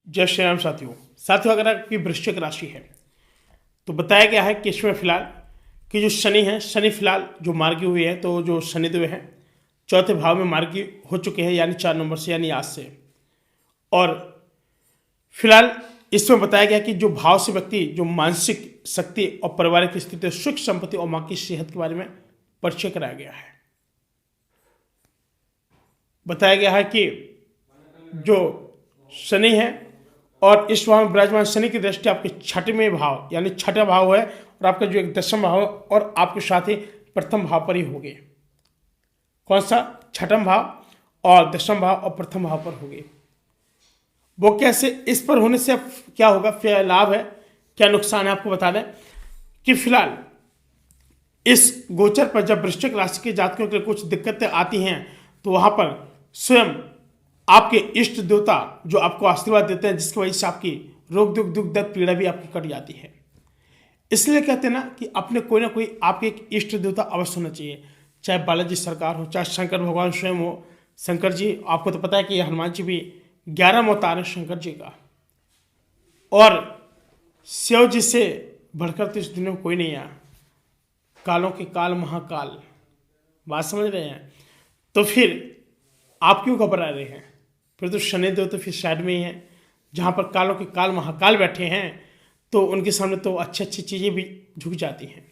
जय श्री राम साथियों अगर आपकी वृश्चिक राशि है तो बताया गया है कि इसमें फिलहाल कि जो शनि है, शनि फिलहाल जो मार्गी हुई है, तो जो शनिदेव है चौथे भाव में मार्गी हो चुके हैं, यानी 4 नंबर से, यानी आज से। और फिलहाल इसमें बताया गया कि जो भाव से व्यक्ति जो मानसिक शक्ति और पारिवारिक स्थिति, सुख संपत्ति और माँ की सेहत के बारे में परिचय कराया गया है। बताया गया है कि जो शनि है और इस भाव में विराजमान शनि की दृष्टि आपके छठवें भाव यानी छठा भाव है, और आपका जो एक 10वां भाव और आपके साथ ही प्रथम भाव पर ही होगी। कौन सा? छठम भाव और 10वां भाव और प्रथम भाव पर होगी। वो कैसे? इस पर होने से क्या होगा, क्या लाभ है, क्या नुकसान है, आपको बता दें कि फिलहाल इस गोचर पर जब वृश्चिक राशि के जातकों के लिए कुछ दिक्कतें आती हैं तो वहां पर स्वयं आपके इष्ट देवता जो आपको आशीर्वाद देते हैं, जिसकी वजह से आपकी रोग दुख दर्द पीड़ा भी आपकी कट जाती है। इसलिए कहते हैं ना कि अपने कोई ना कोई आपके एक इष्ट देवता अवश्य होना चाहिए, चाहे बालाजी सरकार हो, चाहे शंकर भगवान स्वयं हो। शंकर जी, आपको तो पता है कि हनुमान जी भी 11 अवतार है शंकर जी का, और शिव जी से बढ़कर तो इस दुनिया में कोई नहीं आया। कालों के काल महाकाल, बात समझ रहे हैं? तो फिर आप क्यों घबरा रहे हैं? फिर तो शनिदेव तो फिर साइड में ही है, जहाँ पर कालों के काल महाकाल बैठे हैं, तो उनके सामने तो अच्छी अच्छी चीज़ें भी झुक जाती हैं।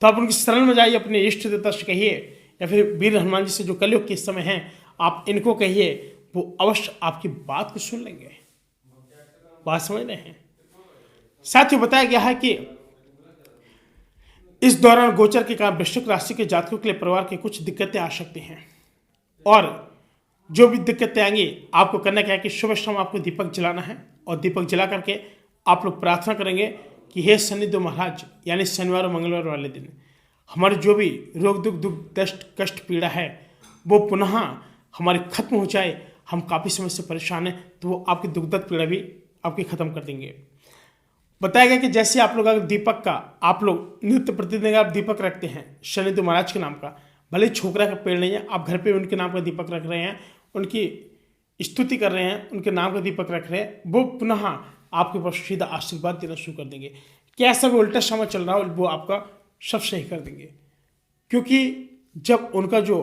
तो आप उनकी शरण में जाइए, अपने इष्ट देवता से कहिए, या फिर वीर हनुमान जी से जो कलयुग के समय हैं आप इनको कहिए, वो अवश्य आपकी बात को सुन लेंगे। बात समझ रहे हैं? साथ ही बताया गया है कि इस दौरान गोचर के कारण वृश्चिक राशि के जातकों के लिए परिवार की कुछ दिक्कतें आ सकती हैं, और जो भी दिक्कतें आएंगी आपको करना क्या है कि सुबह शाम आपको दीपक जलाना है, और दीपक जला करके आप लोग प्रार्थना करेंगे कि हे शनिदेव महाराज, यानी शनिवार और मंगलवार वाले दिन हमारे जो भी रोग दुख दष्ट कष्ट पीड़ा है वो पुनः हमारी खत्म हो जाए। हम काफ़ी समय से परेशान हैं, तो वो आपकी दुख दर्द पीड़ा भी आपकी खत्म कर देंगे। बताया गया कि जैसे आप लोग अगर दीपक का आप लोग नित्य प्रतिदिन आप दीपक रखते हैं शनिदेव महाराज के नाम का, भले छोकरा का पेड़ नहीं है, आप घर पे उनके नाम का दीपक रख रहे हैं, उनकी स्तुति कर रहे हैं, उनके नाम का दीपक रख रहे हैं, वो पुनः आपके पास सीधा आशीर्वाद देना शुरू कर देंगे। क्या ऐसा भी उल्टा समय चल रहा हो, वो आपका सब सही कर देंगे। क्योंकि जब उनका जो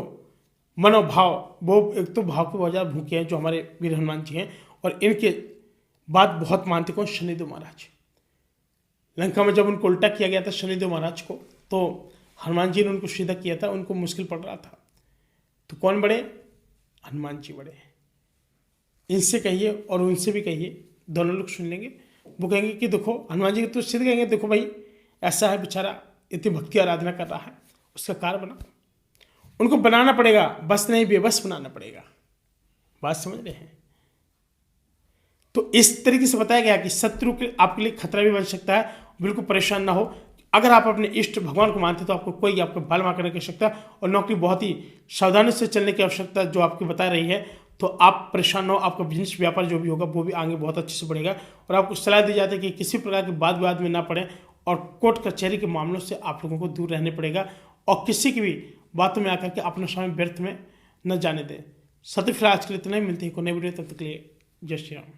मनोभाव, वो एक तो भाव के बहुत ज़्यादा भूखे हैं जो हमारे वीर हनुमान जी हैं, और इनके बात बहुत मानते कौन? शनिदेव महाराज। लंका में जब उनको उल्टा किया गया था शनिदेव महाराज को, तो हनुमान जी ने उनको सीधा किया था, उनको मुश्किल पड़ रहा था, तो कौन बड़े? हनुमान जी बड़े। इनसे कहिए और उनसे भी कहिए, दोनों लोग सुन लेंगे। वो कहेंगे कि देखो, हनुमान जी तो सीधे कहेंगे देखो भाई, ऐसा है बेचारा, इतनी भक्ति आराधना कर रहा है, उसका कार्य बनाओ। उनको बनाना पड़ेगा, बस नहीं बेबस बनाना पड़ेगा। बात समझ रहे हैं? तो इस तरीके से बताया गया कि शत्रु के आपके लिए खतरा भी बन सकता है। बिल्कुल परेशान ना हो। अगर आप अपने इष्ट भगवान को मानते तो आपको कोई आपको बाल मार करने की आवश्यकता, और नौकरी बहुत ही सावधानी से चलने की आवश्यकता जो आपकी बता रही है, तो आप परेशान ना हो। आपका बिजनेस व्यापार जो भी होगा वो भी आगे बहुत अच्छे से बढ़ेगा, और आपको सलाह दी जाती है कि किसी प्रकार के वाद विवाद में ना पड़े, और कोर्ट कचहरी के मामलों से आप लोगों को दूर रहने पड़ेगा, और किसी की भी बातों में आकर के अपना समय व्यर्थ में न जाने दें। सत्य फिलहाल आज के लिए इतना ही, मिलते हैं को नई वीडियो, तब तक के लिए जय श्री राम।